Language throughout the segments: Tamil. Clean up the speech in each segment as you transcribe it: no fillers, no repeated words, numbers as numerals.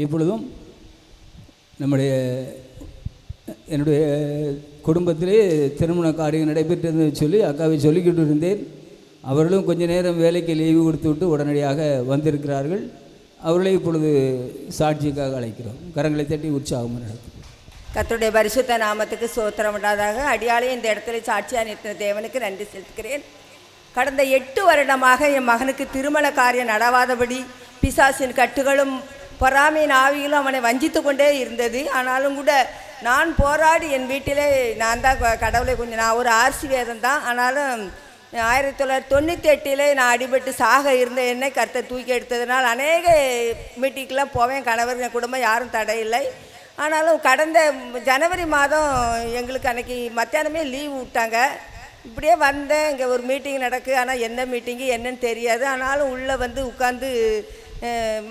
இப்பொழுதும் என்னுடைய குடும்பத்திலே திருமண காரியம் நடைபெற்றது சொல்லி அக்காவை சொல்லிக்கிட்டு இருந்தேன். அவர்களும் கொஞ்ச நேரம் வேலைக்கு லீவு கொடுத்து விட்டு உடனடியாக வந்திருக்கிறார்கள். அவர்களை இப்பொழுது சாட்சிக்காக அழைக்கிறோம். கரங்களை தட்டி உற்சாகம் நடக்கும். கர்த்தருடைய பரிசுத்த நாமத்துக்கு ஸ்தோத்திரம் உண்டாதாக. அடியாளே இந்த இடத்துல சாட்சியாக நிறுத்தின தேவனுக்கு நன்றி செலுத்துகிறேன். கடந்த 8 வருடமாக என் மகனுக்கு திருமண காரியம் நடவாதபடி பிசாசின் கட்டுகளும் பொறாமையின் ஆவிகளும் அவனை வஞ்சித்து கொண்டே இருந்தது. ஆனாலும் கூட நான் போராடி என் வீட்டிலே நான் தான் கடவுளை கொஞ்சம் நான் ஒரு ஆர்சி வேதம் தான். ஆனாலும் 1998 நான் அடிபட்டு சாக இருந்த என்னை கர்த்தர் தூக்கி எடுத்ததுனால் அநேக மீட்டிங்கெலாம் போவேன். கணவர் என் குடும்பம் யாரும் தடையில்லை. ஆனாலும் கடந்த ஜனவரி மாதம் எங்களுக்கு அன்றைக்கி மத்தியானமே லீவ் விட்டாங்க. இப்படியே வந்தேன். இங்கே ஒரு மீட்டிங் நடக்குது. ஆனால் என்ன மீட்டிங்கு என்னன்னு தெரியாது. ஆனாலும் உள்ளே வந்து உட்காந்து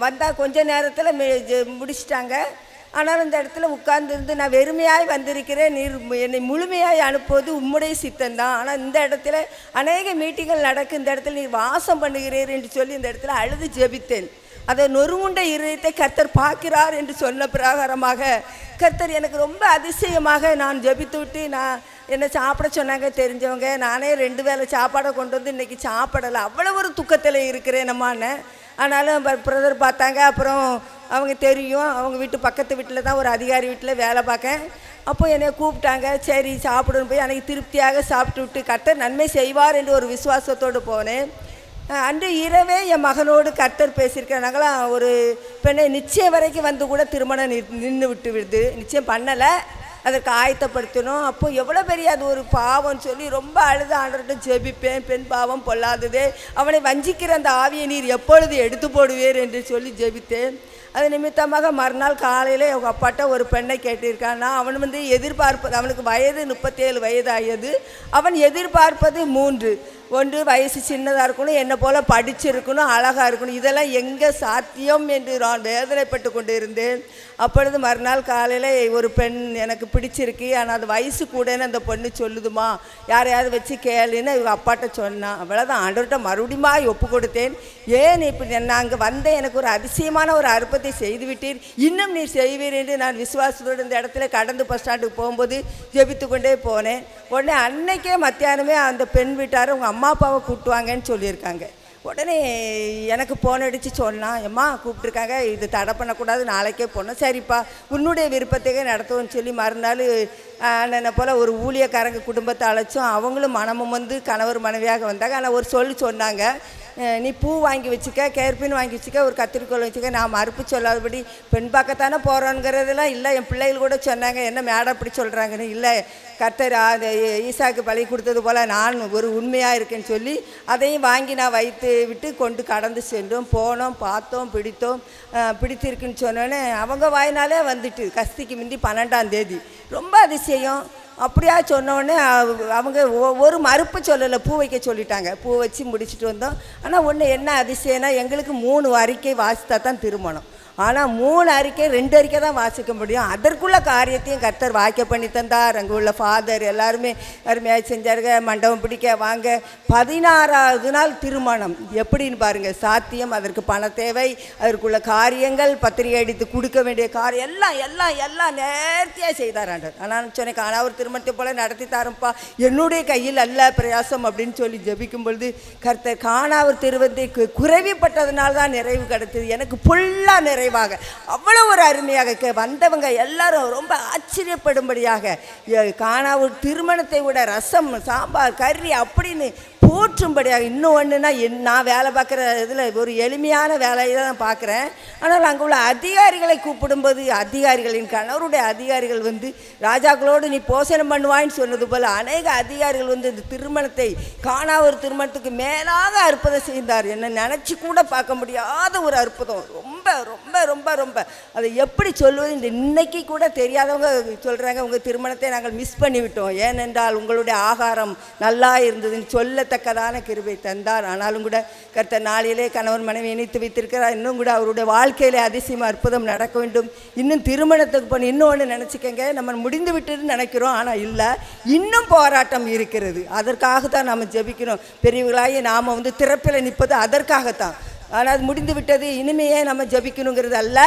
வந்தால் கொஞ்ச நேரத்தில் முடிச்சிட்டாங்க. ஆனாலும் இந்த இடத்துல உட்கார்ந்துருந்து நான் வெறுமையாய் வந்திருக்கிறேன், நீர் என்னை முழுமையாய் அனுப்புவது உம்முடைய சித்தந்தான். ஆனால் இந்த இடத்துல அநேக மீட்டிங்கள் நடக்கு, இந்த இடத்துல நீர் வாசம் பண்ணுகிறீர் என்று சொல்லி இந்த இடத்துல அழுது ஜெபித்தேன். அதை நொறுங்குண்ட இருதயத்தை கர்த்தர் பார்க்கிறார் என்று சொன்ன பிரகாரமாக கர்த்தர் எனக்கு ரொம்ப அதிசயமாக நான் ஜெபித்து விட்டு நான் என்னை சாப்பிட சொன்னாங்க தெரிஞ்சவங்க. நானே 2 வேளை சாப்பாடை கொண்டு வந்து இன்றைக்கி சாப்பிடலை. அவ்வளோ ஒரு துக்கத்தில் இருக்கிறேன் நம்மான்னு. ஆனாலும் பிரதர் பார்த்தாங்க. அப்புறம் அவங்க தெரியும், அவங்க வீட்டு பக்கத்து வீட்டில் தான் ஒரு அதிகாரி வீட்டில் வேலை பார்க்கேன். அப்போ என்னை கூப்பிட்டாங்க. சரி சாப்பிடுன்னு போய் அன்றைக்கி திருப்தியாக சாப்பிட்டு விட்டு கர்த்தர் நன்மை செய்வார் என்று ஒரு விசுவாசத்தோடு போனேன். அன்று இரவே என் மகனோடு கர்த்தர் பேசியிருக்கிறேன். நாங்களாம் ஒரு பெண்ணை நிச்சயம் வரைக்கும் வந்து கூட திருமணம் நின்று விட்டு விடுது. நிச்சயம் பண்ணலை, அதற்கு ஆயத்தப்படுத்தணும். அப்போ எவ்வளோ பெரிய அது ஒரு பாவம்னு சொல்லி ரொம்ப அழுது ஆண்டவர்கிட்ட ஜெபிப்பேன். பெண் பாவம் பொல்லாததே, அவனை வஞ்சிக்கிற அந்த ஆவியை நீர் எப்பொழுது எடுத்து போடுவீர் என்று சொல்லி ஜெபித்தேன். அது நிமித்தமாக மறுநாள் காலையில் அவங்க அப்பாட்ட ஒரு பெண்ணை கேட்டிருக்கான்னா, அவன் வந்து எதிர்பார்ப்பது, அவனுக்கு வயது 37 வயது ஆகியது. அவன் எதிர்பார்ப்பது 3. ஒன்று வயசு சின்னதாக இருக்கணும், என்னை போல் படிச்சிருக்கணும், அழகாக இருக்கணும். இதெல்லாம் எங்கே சாத்தியம் என்று நான் வேதனைப்பட்டு கொண்டு இருந்தேன். அப்பொழுது மறுநாள் காலையில் ஒரு பெண் எனக்கு பிடிச்சிருக்கு, ஆனால் அது வயசு கூடன்னு அந்த பொண்ணு சொல்லுதுமா, யாரையாவது வச்சு கேளுன்னு இவங்க அப்பாட்ட சொன்னான். அவ்வளோதான். ஆண்டவர்கிட்ட மறுபடியும் ஒப்பு கொடுத்தேன். ஏன் இப்படி நான் அங்கே வந்தேன், எனக்கு ஒரு அதிசயமான ஒரு அற்புதத்தை செய்து விட்டீர், இன்னும் நீர் செய்வீர் என்று நான் விசுவாசத்தோடு இந்த இடத்துல கடந்து பஸ் ஸ்டாண்டுக்கு போகும்போது ஜெபித்து கொண்டே போனேன். உடனே அன்னைக்கே மத்தியானமே அந்த பெண் வீட்டார் உங்கள் அம்மா அப்பாவை கூப்பிட்டுவாங்கன்னு சொல்லியிருக்காங்க. உடனே எனக்கு ஃபோன் அடித்து சொன்னான், எம்மா கூப்பிட்ருக்காங்க, இது தடை பண்ணக்கூடாது, நாளைக்கே போனோம். சரிப்பா உன்னுடைய விருப்பத்தையே நடத்துவோன்னு சொல்லி மறுநாள் என்னை போல் ஒரு ஊழியக்காரங்க குடும்பத்தை அழைச்சோம். அவங்களும் மனமும் வந்து கணவர் மனைவியாக வந்தாங்க. ஆனால் ஒரு சொன்னாங்க, நீ பூ வாங்கி வச்சுக்க, கேர்பின் வாங்கி வச்சுக்க, ஒரு கத்திரிக்கோள் வச்சுக்க. நான் மறுப்பு சொல்லாதபடி பெண் பார்க்கத்தானே போகிறோங்கிறதெல்லாம் இல்லை. என் பிள்ளைகள் கூட சொன்னாங்க, என்ன மேடம் அப்படி சொல்கிறாங்கன்னு. இல்லை, கர்த்தர் அந்த ஈசாக்கு பழி கொடுத்தது போல் நான் ஒரு உண்மையாக இருக்கேன்னு சொல்லி அதையும் வாங்கி நான் வைத்து விட்டு கொண்டு கடந்து சென்றோம். போனோம், பார்த்தோம், பிடித்திருக்குன்னு சொன்னோன்னே அவங்க வாயினாலே வந்துட்டு கஸ்திக்கு முந்தி 12ஆம் தேதி. ரொம்ப அதிசயம். அப்படியா சொன்னோடனே அவங்க ஒரு மறுப்பு சொல்லலை, பூ வைக்க சொல்லிட்டாங்க. பூ வச்சு முடிச்சுட்டு வந்தோம். ஆனால் ஒன்று என்ன அதிசயம்னா, எங்களுக்கு 3 அறிக்கை வாசித்தா தான் திருமணம். ஆனால் 3 அறிக்கை 2 அறிக்கை தான் வாசிக்க முடியும். அதற்குள்ள காரியத்தையும் கர்த்தர் வாய்க்க பண்ணி தந்தார். அங்கே உள்ள ஃபாதர் எல்லாருமே அருமையாக செஞ்சாருங்க. மண்டபம் பிடிக்க வாங்க. 16ஆவது நாள் திருமணம். எப்படின்னு பாருங்கள், சாத்தியம். அதற்கு பண தேவை, அதற்குள்ள காரியங்கள், பத்திரிகை அடித்து கொடுக்க வேண்டிய காரியம் எல்லாம் எல்லாம் எல்லாம் நேர்த்தியாக செய்தார் ஆண்டவர். ஆனால் சொன்னேன், காணாவர் திருமணத்தை போல் நடத்தி தாரப்பா, என்னுடைய கையில் அல்ல பிரயாசம் அப்படின்னு சொல்லி ஜெபிக்கும் பொழுது கர்த்தர் காணாவர் திருவத்தை குறைவிப்பட்டதுனால தான் நிறைவு கிடைத்தது. எனக்கு ஃபுல்லாக நிறைவாக அவ்வளோ ஒரு அருமையாக வந்தவங்க எல்லாரும் ரொம்ப ஆச்சரியப்படும்படியாக காணாவூர் திருமணத்தை விட ரசம், சாம்பார், கறி அப்படின்னு போற்றும்படியாக. இன்னும் ஒன்றுனா, நான் வேலை பார்க்குற இதில் ஒரு எளிமையான வேலையை தான் பார்க்குறேன். ஆனால் அங்கே உள்ள அதிகாரிகளை கூப்பிடும்போது அதிகாரிகளின் கணவருடைய அதிகாரிகள் வந்து ராஜாக்களோடு நீ போஷணம் பண்ணுவான்னு சொன்னது போல் அநேக அதிகாரிகள் வந்து இந்த திருமணத்தை காணாவூர் திருமணத்துக்கு மேலாக அற்புதம் செய்தார். என்ன நினச்சி கூட பார்க்க முடியாத ஒரு அற்புதம். ரொம்ப ரொம்ப ரொம்ப ரொம்ப அதை எப்படி சொல்வது, இந்த இன்னைக்கு கூட தெரியாதவங்க சொல்கிறாங்க, உங்கள் திருமணத்தை நாங்கள் மிஸ் பண்ணிவிட்டோம், ஏனென்றால் உங்களுடைய ஆகாரம் நல்லா இருந்ததுன்னு சொல்லத்தக்கதான கிருபை தந்தார். ஆனாலும் கூட கர்த்தர் நாளிலே கணவன் மனைவி இணைத்து வைத்திருக்கிறார். இன்னும் கூட அவருடைய வாழ்க்கையில் அதிசயம் அற்புதம் நடக்க வேண்டும். இன்னும் திருமணத்துக்கு போன இன்னொன்று நினச்சிக்கங்க, நம்ம முடிந்து விட்டுன்னு நினைக்கிறோம். ஆனால் இல்லை, இன்னும் போராட்டம் இருக்கிறது. அதற்காகத்தான் நம்ம ஜெபிக்கிறோம். பெரியவர்களாகி நாம் வந்து திறப்பில் நிற்பது அதற்காகத்தான். ஆனால் அது முடிந்து விட்டது, இனிமையே நம்ம ஜெபிக்கணுங்கிறது அல்ல,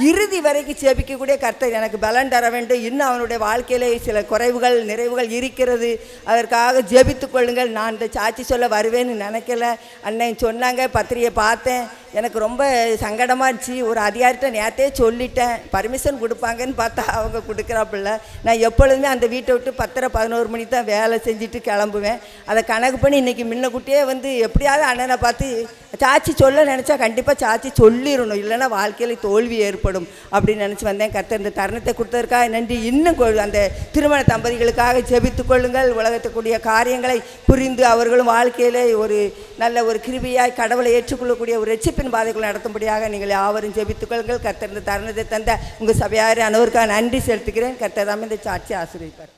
இறுதி வரைக்கும் ஜெபிக்கக்கூடிய கர்த்தர் எனக்கு பலன் தர வேண்டும். இன்னும் அவனுடைய வாழ்க்கையிலே சில குறைவுகள் நிறைவுகள் இருக்கிறது, அதற்காக ஜெபித்து கொள்ளுங்கள். நான் இந்த சாட்சி சொல்ல வருவேன்னு நினைக்கல. அன்னைக்கு சொன்னாங்க, பத்திரியை பார்த்தேன், எனக்கு ரொம்ப சங்கடமாக இருந்துச்சு. ஒரு அதிகாரிட்ட நேரத்தே சொல்லிட்டேன், பர்மிஷன் கொடுப்பாங்கன்னு பார்த்தா அவங்க கொடுக்குறாப்புல. நான் எப்பொழுதுமே அந்த வீட்டை விட்டு 10-11 மணிக்கு தான் வேலை செஞ்சுட்டு கிளம்புவேன். அதை கணக்கு பண்ணி இன்றைக்கி முன்னக்கூட்டியே வந்து எப்படியாவது அண்ணனை பார்த்து சாட்சி சொல்ல நினச்சா கண்டிப்பாக சாட்சி சொல்லிடணும், இல்லைன்னா வாழ்க்கையில் தோல்வி ஏற்படும் அப்படின்னு நினச்சி வந்தேன். கர்த்தர் இந்த தருணத்தை கொடுத்ததற்காக நன்றி. இன்னும் அந்த திருமண தம்பதிகளுக்காக ஜெபித்து கொள்ளுங்கள். உலகத்துக்குரிய காரியங்களை புரிந்து அவர்களும் வாழ்க்கையில் ஒரு நல்ல ஒரு கிருபியாய் கடவுளை ஏற்றுக்கொள்ளக்கூடிய ஒரு ரட்சிப்பின் பாதைகளை நடத்தும்படியாக நீங்கள் யாவரும் ஜெபித்துக் கொள்ளுங்கள். கர்த்தர் இந்த தருணத்தை தந்த உங்கள் சபையாரை அனைவருக்காக நன்றி செலுத்துகிறேன். கர்த்தர் தான் இந்த சாட்சி ஆசீர்வதிப்பார்.